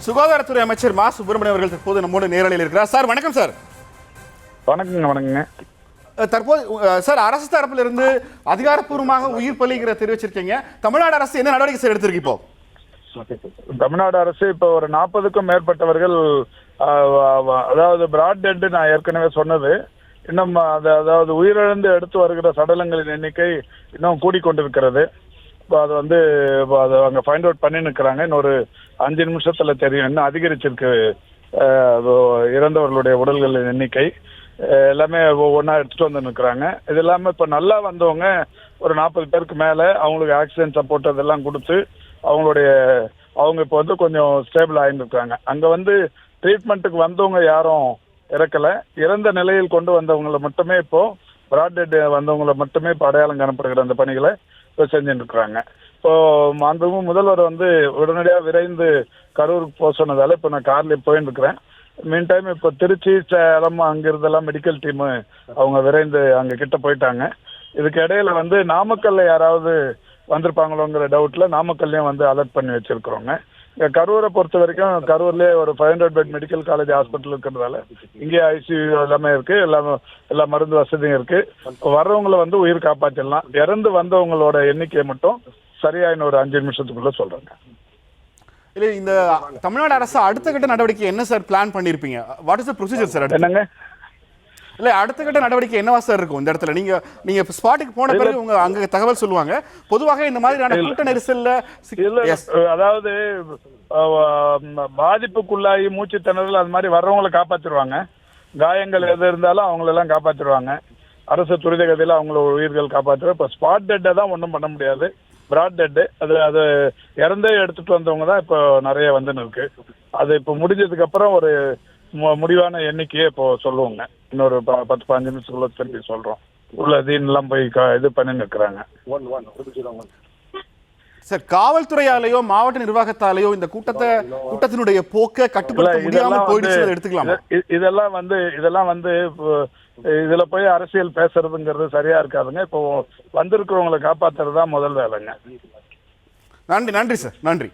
சுகாதாரத்துறை அமைச்சர் மா சுப்பிரமணியம் அவர்கள் தற்போது நம்மோடு நேரலையில் இருக்கிறார். சார் வணக்கம். சார் வணக்கங்க. தற்போது சார் அரசு தரப்பிலிருந்து அதிகாரப்பூர்வமாக உயிர் பலிங்கிற தெரிவிச்சிருக்கீங்க. தமிழ்நாடு அரசு என்ன நடவடிக்கை சார் எடுத்திருக்கு? இப்போ தமிழ்நாடு அரசு இப்போ ஒரு 40க்கும் மேற்பட்டவர்கள், அதாவது பிராட் டெட் நான் ஏற்கனவே சொன்னது, இன்னும் அதாவது உயிரிழந்து எடுத்து வருகிற சடலங்களின் எண்ணிக்கை இன்னும் கூடிக்கொண்டிருக்கிறது. இப்போ அது வந்து அதை அங்கே ஃபைண்ட் அவுட் பண்ணி நிற்கிறாங்க. இன்னொரு 5 நிமிஷத்துல தெரியும். இன்னும் அதிகரிச்சிருக்கு இறந்தவர்களுடைய உடல்களின் எண்ணிக்கை. எல்லாமே ஒவ்வொன்றா எடுத்துட்டு வந்து நிற்கிறாங்க. இது இல்லாமல் இப்போ நல்லா வந்தவங்க ஒரு 40 பேருக்கு மேலே அவங்களுக்கு ஆக்சிஜன் சப்போர்ட் அதெல்லாம் கொடுத்து அவங்க இப்போ வந்து கொஞ்சம் ஸ்டேபிள் ஆகிருக்காங்க. அங்கே வந்து ட்ரீட்மெண்ட்டுக்கு வந்தவங்க யாரும் இறக்கலை. இறந்த நிலையில் கொண்டு வந்தவங்களை மட்டுமே இப்போ பிராட் டெட் வந்தவங்களை மட்டுமே இப்போ அடையாளம் காணப்படுகிற அந்த பணிகளை இப்போ செஞ்சுட்டு இருக்கிறாங்க. இப்போ மாண்புமிகு முதல்வர் வந்து உடனடியாக விரைந்து கரூருக்கு போக சொன்னதால இப்போ நான் கார்ல போயின்னு இருக்கிறேன். மீன் டைம் இப்போ திருச்சி, சேலம் அங்கிருந்தெல்லாம் மெடிக்கல் டீமு அவங்க விரைந்து அங்கே கிட்ட போயிட்டாங்க. இதுக்கு இடையில வந்து நாமக்கல்ல யாராவது வந்திருப்பாங்களோங்கிற டவுட்ல நாமக்கல்லையும் வந்து அலர்ட் பண்ணி வச்சிருக்கிறோங்க. இங்கே கரூரை பொறுத்த வரைக்கும் கரூர்லேயே ஒரு 500 பெட் மெடிக்கல் காலேஜ் ஹாஸ்பிட்டல் இருக்கிறதால இங்கே ஐசியூ எல்லாமே இருக்கு, எல்லா மருந்து வசதியும் இருக்கு. வர்றவங்களை வந்து உயிர் காப்பாற்றிடலாம். இறந்து வந்தவங்களோட எண்ணிக்கையை மட்டும் சரியா இன்னும் ஒரு 5 நிமிஷத்துக்குள்ள சொல்றேங்க. இல்லை, இந்த தமிழ்நாடு அரசு அடுத்த கட்ட நடவடிக்கை என்ன சார் பிளான் பண்ணியிருப்பீங்க? What is the procedure sir? என்னங்க? இல்லை, அடுத்த கட்ட நடவடிக்கை என்னவா சார் இருக்கும் இந்த இடத்துல? நீங்க ஸ்பாட்டுக்கு போன பிறகு உங்க அங்க தகவல் சொல்லுவாங்க. பொதுவாக இந்த மாதிரியான கூட்ட நெரிசல்ல அதாவது பாதிப்புக்குள்ளாகி மூச்சு திணறல் அது மாதிரி வர்றவங்களை காப்பாற்றிடுவாங்க. காயங்கள் எது இருந்தாலும் அவங்களெல்லாம் காப்பாற்றிடுவாங்க. அரசு துரித கதையில் அவங்கள உயிர்கள் காப்பாற்றுவோம். இப்போ ஸ்பாட் டெட்டை தான் ஒன்றும் பண்ண முடியாது. பிராட் டெட்டு அது இறந்தே எடுத்துட்டு வந்தவங்க தான் இப்போ நிறைய வந்துன்னு இருக்கு. அது இப்போ முடிஞ்சதுக்கு அப்புறம் ஒரு முடிவான எண்ணிக்கையே இப்போ சொல்லுவோங்க. இன்னொரு 10-15 நிமிஷத்துக்குள்ள திருப்பி சொல்றோம். உள்ள தீன்லாம் போய் இது பண்ணி நிற்கிறாங்க. சார், காவல்துறையாலேயோ மாவட்ட நிர்வாகத்தாலேயோ இந்த கூட்டத்தினுடைய போக்க கட்டுப்படுத்த முடியாமல் போயிடுச்சு எடுத்துக்கலாம். இதெல்லாம் வந்து இதுல போய் அரசியல் பேசுறதுங்கிறது சரியா இருக்காதுங்க. இப்போ வந்திருக்கிறவங்களை காப்பாத்துறது தான் முதல் வேலைங்க. நன்றி சார், நன்றி.